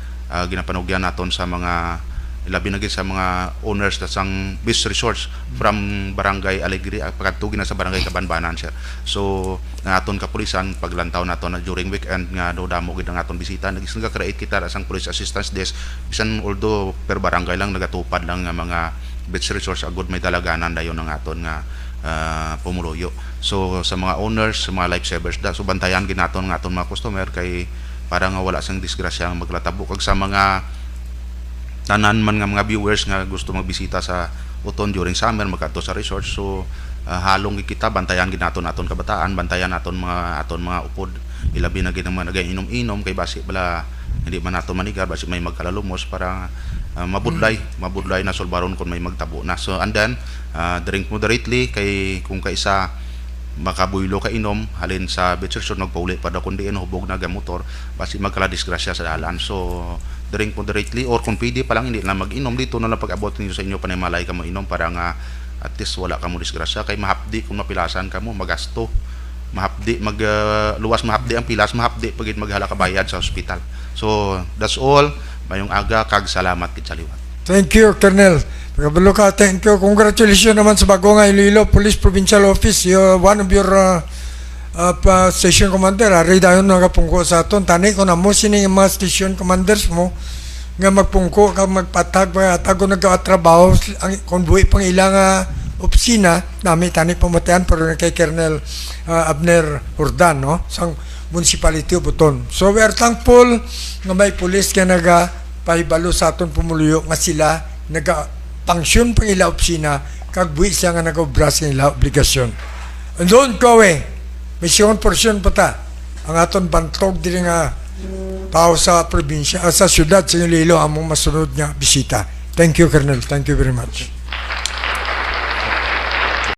ginapanugyan naton sa mga labi na gid sa mga owners sa sang beach resorts from Barangay Alegre pagatugi na sa Barangay Kabanbanan sir. So nga aton kapulisan paglantaw naton na during weekend nga damo gid ang aton bisita nag-create kita sang police assistance desk bisan although per barangay lang nagatupad lang nga mga beach resorts agud may dalaganan dayon ang aton nga pumuluyo. So sa mga owners, sa mga lifesavers da so bantayan gid naton nga aton mga customer kay para nga wala sang disgrasya nga maglatabo kag sa mga tanan man nga mga viewers nga gusto magbisita sa Uton during summer magkadto sa resort. So halong kita bantayan gid naton kabataan, bantayan naton mga upod ilabi na gid mga nagainom-inom kay basi bala hindi man nato manigar basi may magkalalumos para mabudlay na sulbaron kung may magtabo na. So and then drink moderately kay kung kaisa makabuylo ka inom halin sa beach resort nagpauli pa daw kundi hubog na gamotor basi magkala disgrasya sa dalan. So drink moderately or kung pwede pa lang hindi na mag-inom dito na lang pag-abot ninyo sa inyo panimalay ka mo inom para nga at least wala ka mo disgrasya kay mahapdi kung mapilasan ka mo magasto mahapdi luwas mahapdi ang pilas mahapdi pagid maghala ka bayad sa ospital. So that's all, mayong aga kag salamat kit sa liwat. Thank you Colonel. Pagkabalo ka, thank you. Congratulations naman sa bago nga Iloilo Police Provincial Office. One of your station commander, ari dayon nagapungko sa aton. Tani ko na mo sining mga station commanders mo nga magpungko kag magpatag tago nagatrabaho ang konvoy pang ilang opisina nami tani pamatayan pero kay Colonel Abner Hordan no sang municipality of Uton. So we are thankful nga may police nga naga pahibalo sa aton pumuluyo nga sila naga pangsyon pang ila opisina kag buhi siya nga nagaobra sa ila obligasyon. And doon ko may 7% pa ta ang aton bantog diri nga tao sa probinsya sa syudad sa Iloilo among masunod nga bisita. Thank you Colonel. Thank you very much.